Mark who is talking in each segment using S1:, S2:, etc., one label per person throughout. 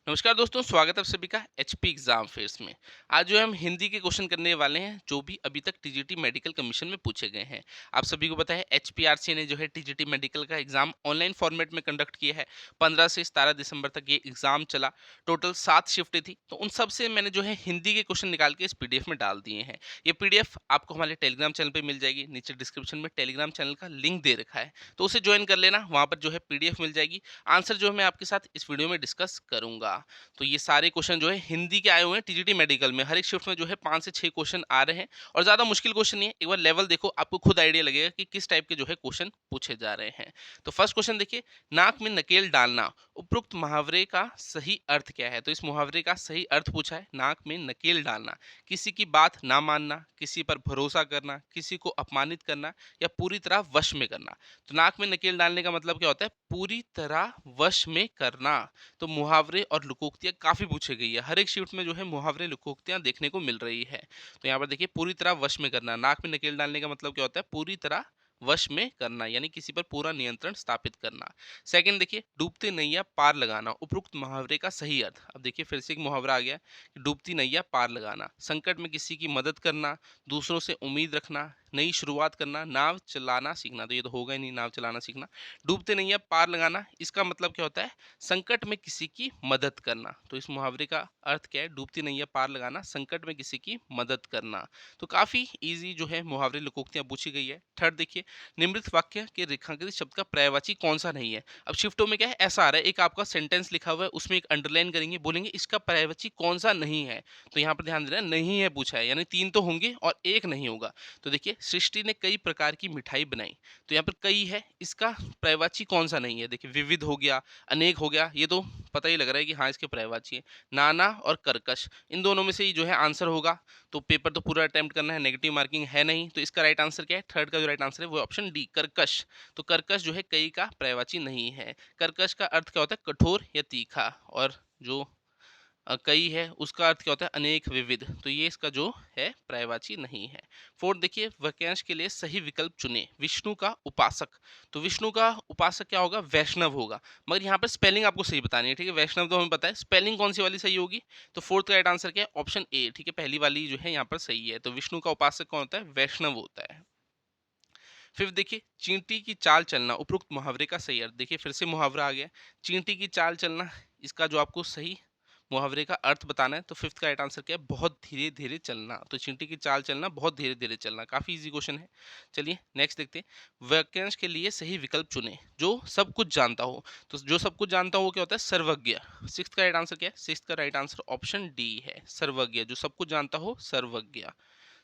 S1: नमस्कार दोस्तों, स्वागत है आप सभी का एचपी एग्जाम फेयर्स में। आज जो है हम हिंदी के क्वेश्चन करने वाले हैं जो भी अभी तक टीजीटी मेडिकल कमीशन में पूछे गए हैं। आप सभी को पता है एचपीआरसी ने जो है टीजीटी मेडिकल का एग्जाम ऑनलाइन फॉर्मेट में कंडक्ट किया है। 15 से 17 दिसंबर तक ये एग्जाम चला। टोटल 7 शिफ्टें थी, तो उन सब से मैंने जो है हिंदी के क्वेश्चन निकाल के इस पीडीएफ में डाल दिए हैं। ये पीडीएफ आपको हमारे टेलीग्राम चैनल पर मिल जाएगी। नीचे डिस्क्रिप्शन में टेलीग्राम चैनल का लिंक दे रखा है, तो उसे ज्वाइन कर लेना। वहां पर जो है पीडीएफ मिल जाएगी। आंसर जो है मैं आपके साथ इस वीडियो में डिस्कस करूंगा। तो ये सारे क्वेश्चन जो है हिंदी के आए हुए हैं टीजीटी मेडिकल में। हर एक शिफ्ट में जो है 5 से 6 क्वेश्चन आ रहे हैं और ज़्यादा मुश्किल क्वेश्चन नहीं है। एक बार लेवल देखो, आपको खुद आइडिया लगेगा कि किस टाइप के जो है क्वेश्चन पूछे जा रहे हैं। तो फर्स्ट क्वेश्चन देखिए, नाक में नकेल डालना उपरोक्त मुहावरे का सही अर्थ क्या है? तो इस मुहावरे का सही अर्थ पूछा है, नाक में नकेल डालना। किसी की बात ना मानना, किसी पर भरोसा करना, किसी को अपमानित करना या पूरी तरह वश में करना। तो नाक में नकेल डालने का मतलब क्या होता है? पूरी तरह वश में करना। तो मुहावरे और लोकोक्तियाँ काफ़ी पूछी गई है। हर एक शिफ्ट में जो है मुहावरे लोकोक्तियाँ देखने को मिल रही है। तो यहाँ पर देखिए, पूरी तरह वश में करना, नाक में नकेल डालने का मतलब क्या होता है? पूरी तरह वश में करना, यानी किसी पर पूरा नियंत्रण स्थापित करना। सेकंड देखिए, डूबते नैया पार लगाना उपरोक्त मुहावरे का सही अर्थ। अब देखिए फिर से एक मुहावरा आ गया कि डूबती नैया पार लगाना, संकट में किसी की मदद करना, दूसरों से उम्मीद रखना, नई शुरुआत करना, नाव चलाना सीखना। तो ये तो होगा ही नहीं, नाव चलाना सीखना। डूबते नैया पार लगाना, इसका मतलब क्या होता है? संकट में किसी की मदद करना। तो इस मुहावरे का अर्थ क्या है? डूबती नैया पार लगाना, संकट में किसी की मदद करना। तो काफी इजी जो है मुहावरे लोकोक्तियां पूछी गई है। थर्ड देखिए, निम्नलिखित वाक्य के रेखांकित शब्द का पर्यायवाची कौन सा नहीं है? अब शिफ्टों में क्या है, ऐसा आ रहा है, एक आपका सेंटेंस लिखा हुआ है, उसमें एक अंडरलाइन करेंगे, बोलेंगे इसका पर्यायवाची कौन सा नहीं है। तो यहाँ पर ध्यान देना, नहीं है पूछा है, यानी 3 तो होंगे और एक नहीं होगा। तो देखिए, सृष्टि ने कई प्रकार की मिठाई बनाई। तो यहाँ पर कई है, इसका पर्यायवाची कौन सा नहीं है? देखिए, विविध हो गया, अनेक हो गया, ये तो पता ही लग रहा है कि हाँ इसके पर्यायवाची है। नाना और कर्कश, इन दोनों में से ही जो है आंसर होगा। तो पेपर तो पूरा अटेम्प्ट करना है, नेगेटिव मार्किंग है नहीं। तो इसका राइट आंसर क्या है? थर्ड का जो राइट आंसर है वो ऑप्शन डी, कर्कश। तो कर्कश जो है कई का पर्यायवाची नहीं है। कर्कश का अर्थ क्या होता है? कठोर या तीखा। और जो कई है, उसका अर्थ क्या होता है? अनेक, विविध। तो ये इसका जो है पर्यायवाची नहीं है। फोर्थ देखिए, वाक्यांश के लिए सही विकल्प चुने। विष्णु का उपासक, तो विष्णु का उपासक क्या होगा? वैष्णव होगा। मगर यहाँ पर स्पेलिंग आपको सही बतानी है, ठीक है? वैष्णव तो हमें पता है, स्पेलिंग कौन सी वाली सही होगी? तो फोर्थ का राइट आंसर क्या है? ऑप्शन ए, ठीक है? पहली वाली जो है यहाँ पर सही है। तो विष्णु का उपासक कौन होता है? वैष्णव होता है। फिर देखिए, चींटी की चाल चलना उपरोक्त मुहावरे का सही अर्थ। देखिए फिर से मुहावरा आ गया, चींटी की चाल चलना। इसका जो आपको सही मुहावरे का अर्थ बताना है, तो फिफ्थ का राइट आंसर क्या है? बहुत धीरे धीरे चलना। तो चींटी की चाल चलना, बहुत धीरे धीरे चलना। काफी इजी क्वेश्चन है। चलिए नेक्स्ट देखते हैं, वाक्यांश के लिए सही विकल्प चुने। जो सब कुछ जानता हो, तो जो सब कुछ जानता हो वो क्या होता है? सर्वज्ञ। सिक्स्थ का राइट आंसर क्या है? सिक्स्थ का राइट आंसर ऑप्शन डी है, सर्वज्ञ। जो सब कुछ जानता हो, सर्वज्ञ।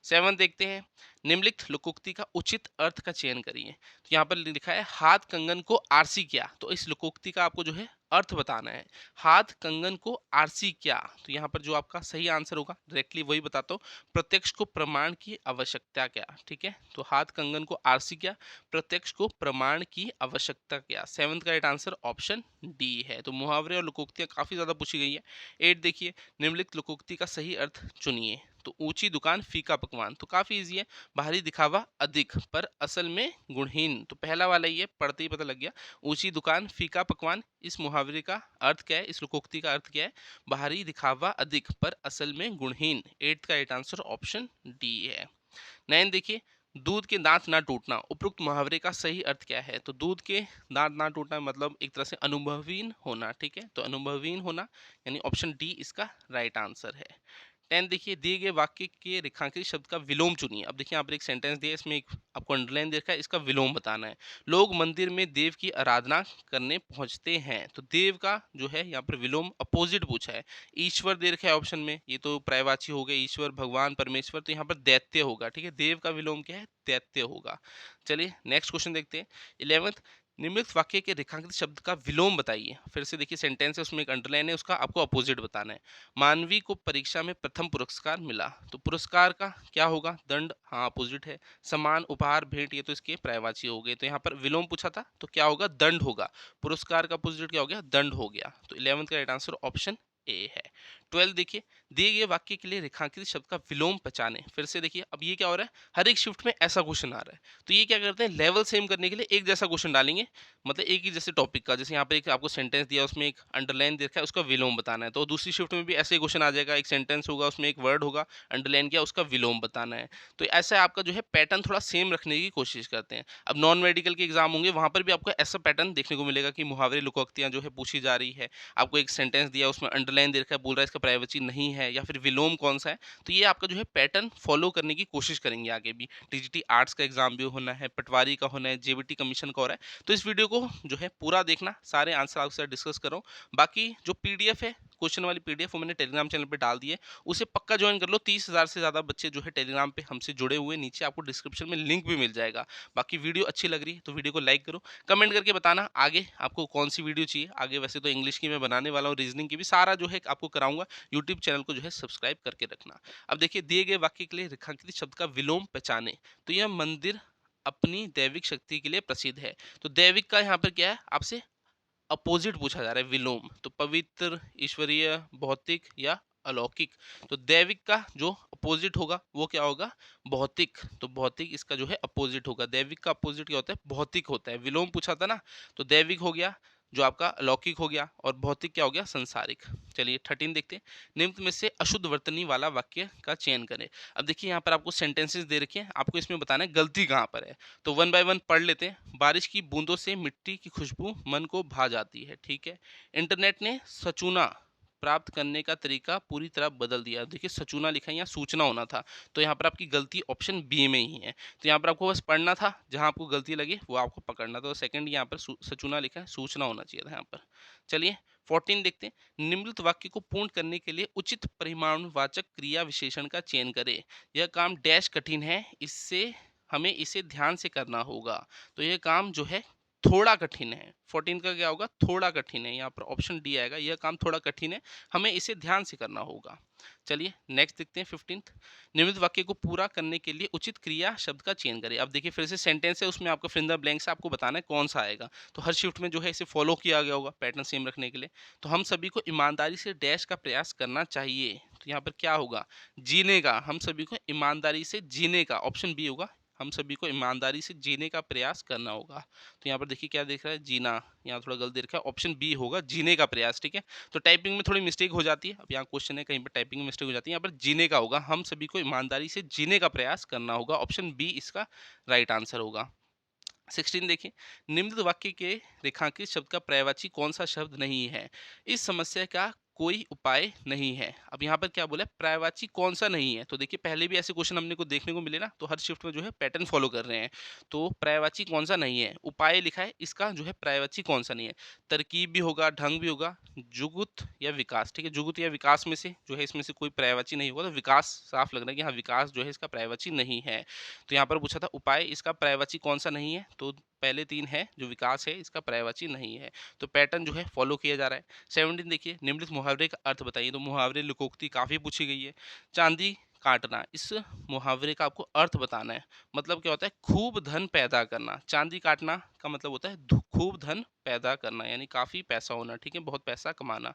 S1: सेवन देखते हैं, निम्नलिखित लोकोक्ति का उचित अर्थ का चयन करिए। तो यहाँ पर लिखा है, हाथ कंगन को आरसी क्या। तो इस लोकोक्ति का आपको जो है अर्थ बताना है। हाथ कंगन को आरसी क्या, तो यहाँ पर जो आपका सही आंसर होगा, डायरेक्टली वही बताता हूँ, प्रत्यक्ष को प्रमाण की आवश्यकता क्या। ठीक है, तो हाथ कंगन को आरसी क्या, प्रत्यक्ष को प्रमाण की आवश्यकता क्या। सेवंथ का राइट आंसर ऑप्शन डी है। तो मुहावरे और लोकोक्तियां काफी ज्यादा पूछी गई है। एट देखिए, निम्नलिखित लोकोक्ति का सही अर्थ चुनिए। तो ऊंची दुकान फीका पकवान, तो काफी इजी है। बाहरी दिखावा अधिक पर असल में गुणहीन, तो पहला वाला ही है, पढ़ते ही पता लग गया। ऊंची दुकान फीका पकवान, इस मुहावरे का अर्थ क्या है? इस लोकोक्ति का अर्थ क्या है? बाहरी दिखावा अधिक पर असल में गुणहीन। एट्थ का राइट आंसर ऑप्शन डी है। नाइन देखिए, दूध के दांत ना टूटना उपरोक्त मुहावरे का सही अर्थ क्या है? तो दूध के दांत ना टूटना मतलब एक तरह से अनुभवहीन होना। ठीक है, तो अनुभवहीन होना, यानी ऑप्शन डी इसका राइट आंसर है। 10 देखिए, दिए गए वाक्य के रेखांकित शब्द का विलोम चुनिए। अब देखिए यहाँ पर एक सेंटेंस दिया है, इसमें एक आपको अंडरलाइन दे रखा है, इसका विलोम बताना है। लोग मंदिर में देव की आराधना करने पहुंचते हैं। तो देव का जो है यहाँ पर विलोम अपोजिट पूछा है। ईश्वर दे रखा है ऑप्शन में, ये तो पर्यायवाची हो गए, ईश्वर, भगवान, परमेश्वर। तो यहाँ पर दैत्य होगा। ठीक है, देव का विलोम क्या है? दैत्य होगा। चलिए नेक्स्ट क्वेश्चन देखते हैं। 11th, निम्नलिखित वाक्य के रेखांकित शब्द का विलोम बताइए। फिर से देखिए, सेंटेंस है, उसमें एक अंडरलाइन है, उसका आपको अपोजिट बताना है। मानवी को परीक्षा में प्रथम पुरस्कार मिला। तो पुरस्कार का क्या होगा? दंड, हाँ अपोजिट है। सम्मान, उपहार, भेंट, ये तो इसके पर्यायवाची हो गए। तो यहाँ पर विलोम पूछा था, तो क्या होगा? दंड होगा। पुरस्कार का अपोजिट क्या हो गया? दंड हो गया। तो 11th का राइट आंसर ऑप्शन ए है। 12 देखिए, दिए गए वाक्य के लिए रेखांकित शब्द का विलोम पहचानें। फिर से देखिए, अब ये क्या हो रहा है, हर एक शिफ्ट में ऐसा क्वेश्चन आ रहा है, तो ये क्या करते हैं, लेवल सेम करने के लिए एक जैसा क्वेश्चन डालेंगे, मतलब एक ही जैसे टॉपिक का। जैसे यहाँ पे एक आपको सेंटेंस दिया, उसमें एक अंडरलाइन देखा है, उसका विलोम बताना है, तो दूसरी शिफ्ट में भी ऐसे ही क्वेश्चन आ जाएगा, एक सेंटेंस होगा, उसमें एक वर्ड होगा, अंडरलाइन किया, उसका विलोम बताना है। तो ऐसा आपका जो है पैटर्न थोड़ा सेम रखने की कोशिश करते हैं। अब नॉन मेडिकल के एग्जाम होंगे, वहां पर भी आपको ऐसा पैटर्न देखने को मिलेगा कि मुहावरे लोकोक्तियां जो है पूछी जा रही है, आपको एक सेंटेंस दिया, उसमें अंडरलाइन दे रखा है, बोल रहा है इसका प्राइवेसी नहीं है, या फिर विलोम कौन सा है। तो ये आपका जो है पैटर्न फॉलो करने की कोशिश करेंगे आगे भी। टीजीटी आर्ट्स का एग्जाम भी होना है, पटवारी का होना है, जेबीटी कमीशन का हो रहा है, तो इस वीडियो को जो है पूरा देखना, सारे आंसर आपके साथ डिस्कस कर रहा हूँ। बाकी जो पीडीएफ है, क्वेश्चन वाली पीडीएफ, वो मैंने टेलीग्राम चैनल पे डाल दी है, उसे पक्का ज्वाइन कर लो। 30,000 से ज्यादा बच्चे जो है टेलीग्राम पे हमसे जुड़े हुए, नीचे आपको डिस्क्रिप्शन में लिंक भी मिल जाएगा। बाकी वीडियो अच्छी लग रही है तो वीडियो को लाइक करो, कमेंट करके बताना आगे आपको कौन सी वीडियो चाहिए। आगे वैसे तो इंग्लिश की मैं बनाने वाला हूँ, रीजनिंग की भी, सारा जो है आपको कराऊंगा। यूट्यूब चैनल को जो है सब्सक्राइब करके रखना। अब देखिए, दिए गए वाक्य के लिए रेखांकित शब्द का विलोम पहचाने। तो यह मंदिर अपनी दैविक शक्ति के लिए प्रसिद्ध है। तो दैविक का यहाँ पर क्या है, आपसे अपोजिट पूछा जा रहा है, विलोम। तो पवित्र, ईश्वरीय, भौतिक या अलौकिक। तो दैविक का जो अपोजिट होगा वो क्या होगा, भौतिक। तो भौतिक इसका जो है अपोजिट होगा। दैविक का अपोजिट क्या होता है, भौतिक होता है। विलोम पूछा था ना, तो दैविक हो गया जो आपका अलौकिक हो गया, और भौतिक क्या हो गया, संसारिक। चलिए 13 देखते हैं। निम्न में से अशुद्ध वर्तनी वाला वाक्य का चयन करें। अब देखिए, यहाँ पर आपको सेंटेंसेस दे रखे हैं, आपको इसमें बताना है गलती कहाँ पर है। तो वन बाय वन पढ़ लेते हैं। बारिश की बूंदों से मिट्टी की खुशबू मन को भा जाती है, ठीक है। इंटरनेट ने सचूना प्राप्त करने का तरीका पूरी तरह बदल दिया। देखिए, सचूना लिखा है, यहाँ सूचना होना था, तो यहाँ पर आपकी गलती ऑप्शन बी में ही है। तो यहाँ पर आपको बस पढ़ना था, जहाँ आपको गलती लगी वो आपको पकड़ना था। तो सेकंड यहाँ पर सचूना लिखा है, सूचना होना चाहिए था यहाँ पर। चलिए 14 देखते हैं। निम्नलिखित वाक्य को पूर्ण करने के लिए उचित परिमाणवाचक क्रिया विशेषण का चयन करें। यह काम डैश कठिन है, इससे हमें इसे ध्यान से करना होगा। तो यह काम जो है थोड़ा कठिन है। 14 का क्या होगा, थोड़ा कठिन है। यहाँ पर ऑप्शन डी आएगा, यह काम थोड़ा कठिन है, हमें इसे ध्यान से करना होगा। चलिए नेक्स्ट देखते हैं 15th। निम्नलिखित वाक्य को पूरा करने के लिए उचित क्रिया शब्द का चयन करें। अब देखिए, फिर से सेंटेंस है, उसमें आपको फिल द ब्लैंक से आपको बताना है कौन सा आएगा। तो हर शिफ्ट में जो है इसे फॉलो किया गया होगा पैटर्न सेम रखने के लिए। तो हम सभी को ईमानदारी से डैश का प्रयास करना चाहिए। तो यहाँ पर क्या होगा, जीने का। हम सभी को ईमानदारी से जीने का, ऑप्शन बी होगा। हम सभी को ईमानदारी से जीने का प्रयास करना होगा। तो यहाँ पर देखिए क्या देख रहा है, जीना। यहाँ थोड़ा गलत देख रहा है, ऑप्शन बी होगा, जीने का प्रयास, ठीक है। तो टाइपिंग में थोड़ी मिस्टेक हो जाती है। अब यहाँ क्वेश्चन है, कहीं पर टाइपिंग में मिस्टेक हो जाती है, यहाँ पर जीने का होगा। हम सभी को ईमानदारी से जीने का प्रयास करना होगा, ऑप्शन बी इसका राइट आंसर होगा। 16 देखिए। निम्नलिखित वाक्य के रेखांकित शब्द का पर्यायवाची कौन सा शब्द नहीं है। इस समस्या का कोई उपाय नहीं है। अब यहाँ पर क्या बोला है, पर्यायवाची कौन सा नहीं है। तो देखिए, पहले भी ऐसे क्वेश्चन हमने को देखने को मिले ना, तो हर शिफ्ट में जो है पैटर्न फॉलो कर रहे हैं। तो पर्यायवाची कौन सा नहीं है, उपाय लिखा है, इसका जो है पर्यायवाची कौन सा नहीं है। तरकीब भी होगा, ढंग भी होगा, जुगुत या विकास, ठीक है। जुगुत या विकास में से जो है, इसमें से कोई पर्यायवाची नहीं होगा। तो विकास साफ लग रहा है कि हाँ, विकास जो है इसका पर्यायवाची नहीं है। तो यहाँ पर पूछा था उपाय, इसका पर्यायवाची कौन सा नहीं है, तो पहले 3 है, जो विकास है इसका पर्यायवाची नहीं है। तो पैटर्न जो है फॉलो किया जा रहा है। 17 देखिए। निम्नलिखित मुहावरे का अर्थ बताइए। तो मुहावरे लोकोक्ति काफी पूछी गई है। चांदी काटना, इस मुहावरे का आपको अर्थ बताना है। मतलब क्या होता है, खूब धन पैदा करना। चांदी काटना का मतलब होता है खूब धन पैदा करना, यानी काफी पैसा होना, ठीक है, बहुत पैसा कमाना।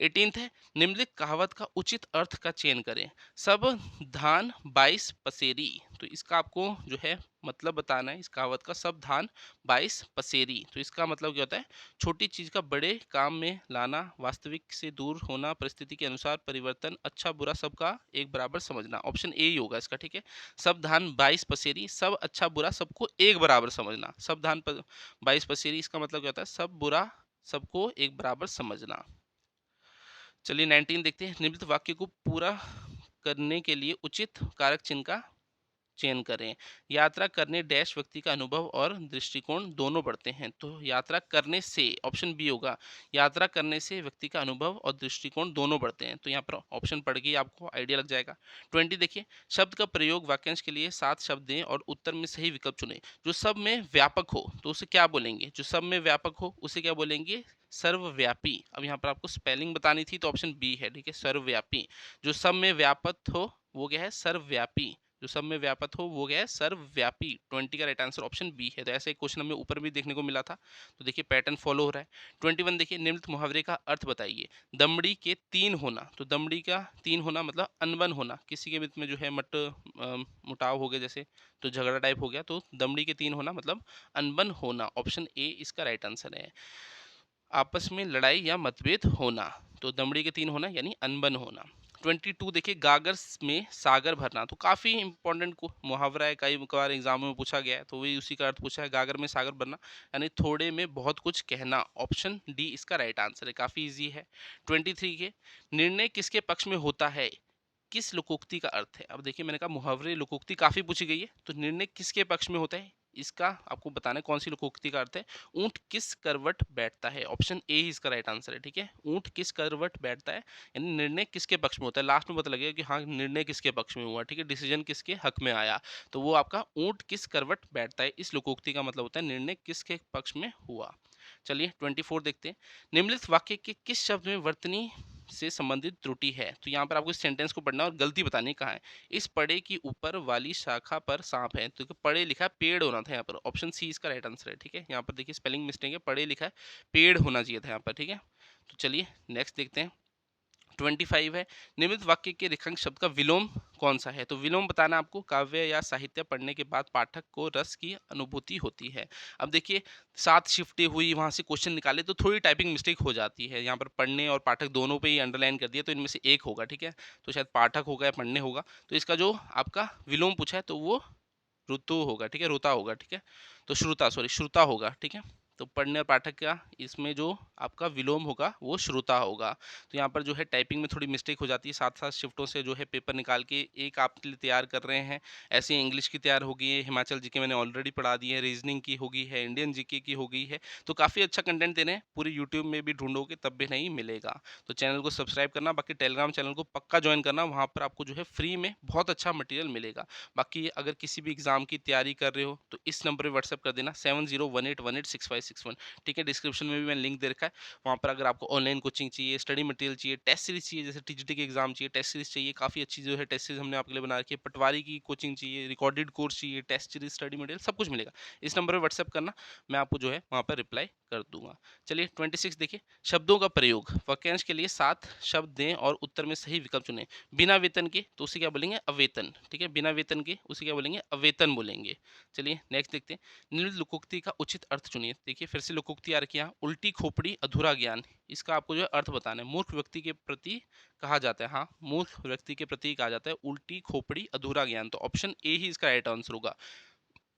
S1: 18 है। निम्नलिखित कहावत का उचित अर्थ का चयन करें। सब धान 22 पसेरी। तो इसका आपको जो है मतलब बताना है, इस कहावत का, सब धान 22 पसेरी। तो इसका मतलब क्या होता है, छोटी चीज का बड़े काम में लाना, वास्तविक से दूर होना, परिस्थिति के अनुसार परिवर्तन, अच्छा बुरा सबका एक बराबर समझना। ऑप्शन ए ही होगा इसका, ठीक है। सब धान 22 पसेरी, सब अच्छा बुरा सबको एक बराबर समझना। सब धान 22 पसेरी, इसका मतलब क्या होता है, सब बुरा सबको एक बराबर समझना। चलिए 19 देखते हैं। निम्नलिखित वाक्य को पूरा करने के लिए उचित कारक चिन्ह का चयन करें। यात्रा करने डैश व्यक्ति का अनुभव और दृष्टिकोण दोनों बढ़ते हैं। तो यात्रा करने से, ऑप्शन बी होगा, यात्रा करने से व्यक्ति का अनुभव और दृष्टिकोण दोनों बढ़ते हैं। तो यहाँ पर ऑप्शन पढ़ के आपको आइडिया लग जाएगा। 20 देखिए। शब्द का प्रयोग वाक्यांश के लिए 7 शब्द दें और उत्तर में सही विकल्प चुनें। जो सब में व्यापक हो तो उसे क्या बोलेंगे, जो सब में व्यापक हो उसे क्या बोलेंगे, सर्वव्यापी। अब यहाँ पर आपको स्पेलिंग बतानी थी, तो ऑप्शन बी है, ठीक है, सर्वव्यापी। जो सब में व्यापक हो वो क्या है, सर्वव्यापी। जो सब में व्यापक हो वो क्या है, सर्वव्यापी। 20 का राइट आंसर ऑप्शन बी है। तो ऐसे एक क्वेश्चन हमें ऊपर भी देखने को मिला था, तो देखिए पैटर्न फॉलो हो रहा है। 21 देखिए, निम्नलिखित मुहावरे का अर्थ बताइए। दमड़ी के तीन होना, तो दमड़ी का तीन होना मतलब अनबन होना, किसी के बीच में जो है मुटाव हो गया जैसे, तो झगड़ा टाइप हो गया, तो दमड़ी के तीन होना मतलब अनबन होना। ऑप्शन ए इसका राइट आंसर है। आपस में लड़ाई या मतभेद होना, तो दमड़ी के तीन होना यानी अनबन होना। 22 देखिए, गागर में सागर भरना, तो काफ़ी इंपॉर्टेंट को मुहावरा है, कई बार एग्जाम में पूछा गया है, तो वही उसी का अर्थ पूछा है, गागर में सागर भरना यानी थोड़े में बहुत कुछ कहना। ऑप्शन डी इसका राइट आंसर है, काफ़ी इजी है। 23 के, निर्णय किसके पक्ष में होता है, किस लोकोक्ति का अर्थ है। अब देखिए मैंने कहा मुहावरे लोकोक्ति काफ़ी पूछी गई है, तो निर्णय किसके पक्ष में होता है, इसका आपको बताना है कौन सी लोकोक्ति का अर्थ है। ऊंट किस करवट बैठता है, ऑप्शन ए ही इसका राइट आंसर है। ठीक है, ऊंट किस करवट बैठता है यानी निर्णय किसके पक्ष में होता है, लास्ट में पता लगेगा कि हाँ निर्णय किसके पक्ष में हुआ। ठीक है, डिसीजन किसके हक में आया, तो वो आपका ऊंट किस करवट बैठता है, इस लोकोक्ति का मतलब होता है निर्णय किसके पक्ष में हुआ। चलिए 24 देखते हैं, निम्नलिखित वाक्य के किस शब्द में वर्तनी से संबंधित त्रुटि है। तो यहाँ पर आपको इस सेंटेंस को पढ़ना और गलती बतानी कहाँ है। इस पड़े की ऊपर वाली शाखा पर सांप है, तो पड़े लिखा है पेड़ होना था यहाँ पर, ऑप्शन सी इसका राइट आंसर है। ठीक है, यहाँ पर देखिए स्पेलिंग मिस्टेक है, पड़े लिखा है पेड़ होना चाहिए था यहाँ पर। ठीक है, तो चलिए नेक्स्ट देखते हैं। 25 है, निम्नलिखित वाक्य के रेखांक शब्द का विलोम कौन सा है। तो विलोम बताना आपको, काव्य या साहित्य पढ़ने के बाद पाठक को रस की अनुभूति होती है। अब देखिए 7 शिफ्टें हुई, वहां से क्वेश्चन निकाले तो थोड़ी टाइपिंग मिस्टेक हो जाती है। यहाँ पर पढ़ने और पाठक दोनों पे ही अंडरलाइन कर दिया, तो इनमें से एक होगा। ठीक है, तो शायद पाठक होगा या पढ़ने होगा, तो इसका जो आपका विलोम पूछा है तो वो ऋतु होगा। ठीक है, रोता होगा। ठीक है, तो श्रुता होगा। ठीक है, तो पढ़ने और पाठक का इसमें जो आपका विलोम होगा वो श्रुता होगा। तो यहाँ पर जो है टाइपिंग में थोड़ी मिस्टेक हो जाती है, 7 शिफ्टों से जो है पेपर निकाल के एक आपके लिए तैयार कर रहे हैं। ऐसे ही इंग्लिश की तैयार होगी है, हिमाचल जीके मैंने ऑलरेडी पढ़ा दी है, रीजनिंग की होगी है, इंडियन जीके की हो गई है, तो काफ़ी अच्छा कंटेंट दे रहे हैं। पूरे यूट्यूब में भी ढूंढोगे तब भी नहीं मिलेगा। तो चैनल को सब्सक्राइब करना, बाकी टेलीग्राम चैनल को पक्का ज्वाइन करना, वहाँ पर आपको जो है फ्री में बहुत अच्छा मटेरियल मिलेगा। बाकी अगर किसी भी एग्जाम की तैयारी कर रहे हो तो इस नंबर पे व्हाट्सएप कर देना 7018186561। ठीक है, डिस्क्रिप्शन में भी मैंने लिंक दे रखा है, वहाँ पर अगर आपको ऑनलाइन कोचिंग चाहिए, स्टडी मटेरियल चाहिए, टेस्ट सीरीज चाहिए, जैसे टीजीटी के एग्जाम चाहिए, टेस्ट सीरीज चाहिए, काफ़ी अच्छी जो है टेस्ट सीरीज हमने आपके लिए बना रखी है, पटवारी की कोचिंग चाहिए, रिकॉर्डेड कोर्स चाहिए, टेस्ट सीरीज, स्टडी मटेरियल सब कुछ मिलेगा। इस नंबर पर व्हाट्सएप करना, मैं आपको जो है वहाँ पर रिप्लाई कर दूंगा। चलिए 26 देखिए, शब्दों का प्रयोग, वाक्यांश के लिए 7 शब्द दें और उत्तर में सही विकल्प चुनें। बिना वेतन के तो उसे क्या बोलेंगे, अवेतन। ठीक है, बिना वेतन के उसे क्या बोलेंगे, अवेतन बोलेंगे। चलिए नेक्स्ट देखते हैं, निम्नलिखित लोकोक्ति का उचित अर्थ चुनिए। देखिए फिर से लोकोक्ति आ रखी है, उल्टी खोपड़ी अधूरा ज्ञान, इसका आपको जो है अर्थ बताना है। मूर्ख व्यक्ति के प्रति कहा जाता है, हाँ मूर्ख व्यक्ति के प्रति कहा जाता है उल्टी खोपड़ी अधूरा ज्ञान, तो ऑप्शन ए ही इसका राइट आंसर होगा।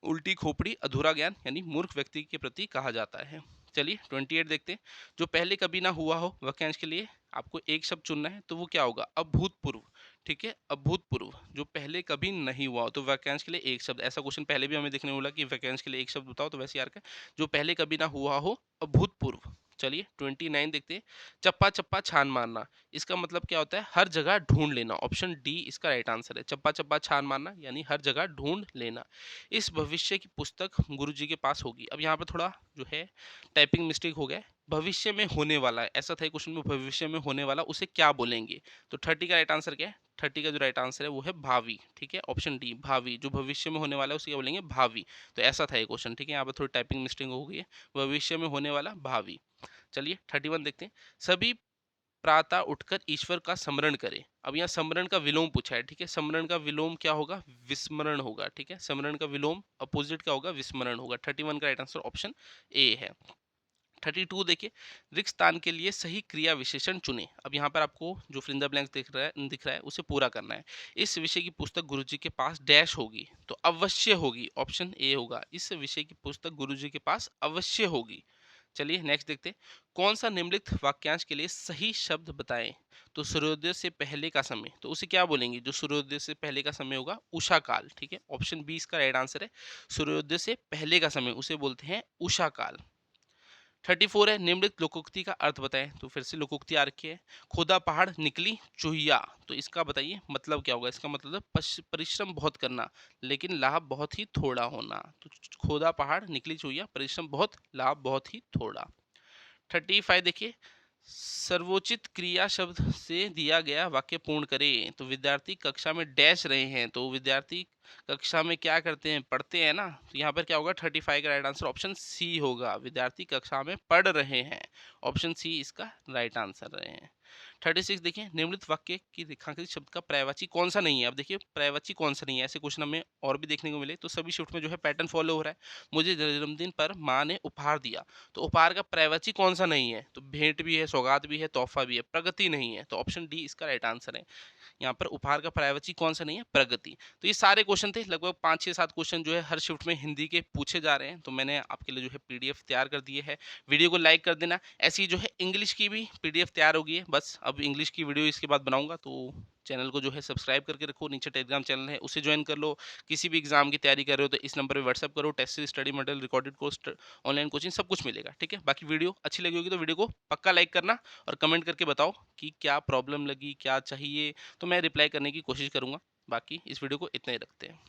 S1: उल्टी खोपड़ी अधूरा ज्ञान यानी मूर्ख व्यक्ति के प्रति कहा जाता है। चलिए 28 देखते हैं, जो पहले कभी ना हुआ हो, वाक्यांश के लिए आपको एक शब्द चुनना है, तो वो क्या होगा, अभूतपूर्व। ठीक है, अभूतपूर्व जो पहले कभी नहीं हुआ हो, तो वाक्यांश के लिए एक शब्द। ऐसा क्वेश्चन पहले भी हमें देखने को मिला कि वाक्यांश के लिए एक शब्द बताओ, तो वैसे यार का जो पहले कभी ना हुआ हो, अभूतपूर्व। चलिए 29 देखते हैं, चप्पा चप्पा छान मारना, इसका मतलब क्या होता है, हर जगह ढूंढ लेना। ऑप्शन डी इसका राइट आंसर है, चप्पा चप्पा छान मारना यानी हर जगह ढूंढ लेना। इस भविष्य की पुस्तक गुरुजी के पास होगी। अब यहाँ पर थोड़ा जो है टाइपिंग मिस्टेक हो गया है, भविष्य में होने वाला है, ऐसा था क्वेश्चन में, भविष्य में होने वाला उसे क्या बोलेंगे। तो 30 का राइट आंसर क्या है, 30 का जो राइट आंसर है वो है भावी। ठीक है, ऑप्शन डी भावी, जो भविष्य में होने वाला है उसे क्या बोलेंगे, भावी। तो ऐसा था ये क्वेश्चन। ठीक है, यहाँ पर थोड़ी टाइपिंग मिस्टेक हो गई है, भविष्य में होने वाला भावी। चलिए 31 देखते हैं, सभी प्रातः उठकर ईश्वर का स्मरण करें। अब यहाँ स्मरण का विलोम पूछा है। ठीक है, स्मरण का विलोम क्या होगा, विस्मरण होगा। ठीक है, स्मरण का विलोम अपोजिट क्या होगा, विस्मरण होगा। 31 का राइट आंसर ऑप्शन ए है। 32 देखिए, रिक्त स्थान के लिए सही क्रिया विशेषण चुने। अब यहाँ पर आपको जो फिलिंग द ब्लैंक्स दिख रहा है उसे पूरा करना है। इस विषय की पुस्तक गुरुजी के पास डैश होगी, तो अवश्य होगी, ऑप्शन ए होगा। इस विषय की पुस्तक गुरुजी के पास अवश्य होगी। चलिए नेक्स्ट देखते हैं, कौन सा निम्नलिखित वाक्यांश के लिए सही शब्द बताएं। तो सूर्योदय से पहले का समय, तो उसे क्या बोलेंगे, जो सूर्योदय से पहले का समय होगा, उषा काल। ठीक है, ऑप्शन बी इसका राइट आंसर है, सूर्योदय से पहले का समय उसे बोलते हैं उषा काल। 34 है, निम्नलिखित लोकोक्ति का अर्थ बताएं। तो फिर से लोकोक्ति आ रखी है, खोदा पहाड़ निकली चूहिया, तो इसका बताइए मतलब क्या होगा। इसका मतलब परिश्रम बहुत करना लेकिन लाभ बहुत ही थोड़ा होना। तो खोदा पहाड़ निकली चूहिया, परिश्रम बहुत, लाभ बहुत ही थोड़ा। 35 देखिए, सर्वोचित क्रिया शब्द से दिया गया वाक्य पूर्ण करें। तो विद्यार्थी कक्षा में डैश रहे हैं, तो विद्यार्थी कक्षा में क्या करते हैं, पढ़ते हैं ना। तो यहाँ पर क्या होगा, 35 का राइट आंसर ऑप्शन सी होगा। विद्यार्थी कक्षा में पढ़ रहे हैं, ऑप्शन सी इसका राइट आंसर रहे हैं। 36 देखिए, निम्नलिखित वाक्य की रेखांकित शब्द का पर्यायवाची कौन सा नहीं है। अब देखिए पर्यायवाची कौन सा नहीं है, ऐसे क्वेश्चन हमें और भी देखने को मिले। तो सभी शिफ्ट में जो है पैटर्न फॉलो हो रहा है। मुझे जन्मदिन पर माँ ने उपहार दिया, तो उपहार का पर्यायवाची कौन सा नहीं है। तो भेंट भी है, सौगात भी है, तोहफा भी है, प्रगति नहीं है। तो ऑप्शन डी इसका राइट आंसर है। यहाँ पर उपहार का पर्यायवाची कौन सा नहीं है, प्रगति। तो ये सारे क्वेश्चन थे, लगभग 5 6 7 क्वेश्चन जो है हर शिफ्ट में हिंदी के पूछे जा रहे हैं। तो मैंने आपके लिए जो है पीडीएफ तैयार कर दिए है। वीडियो को लाइक कर देना। ऐसी जो है इंग्लिश की भी पीडीएफ तैयार होगी है। बस अब इंग्लिश की वीडियो इसके बाद बनाऊंगा, तो चैनल को जो है सब्सक्राइब करके रखो। नीचे टेलीग्राम चैनल है, उसे ज्वाइन कर लो। किसी भी एग्जाम की तैयारी कर रहे हो तो इस नंबर पे व्हाट्सअप करो। Test series, study material, recorded course, online coaching सब कुछ मिलेगा। ठीक है, बाकी वीडियो अच्छी लगी होगी तो वीडियो को पक्का लाइक करना और कमेंट करके बताओ कि क्या प्रॉब्लम लगी, क्या चाहिए, तो मैं रिप्लाई करने की कोशिश करूंगा। बाकी इस वीडियो को इतना ही रखते हैं।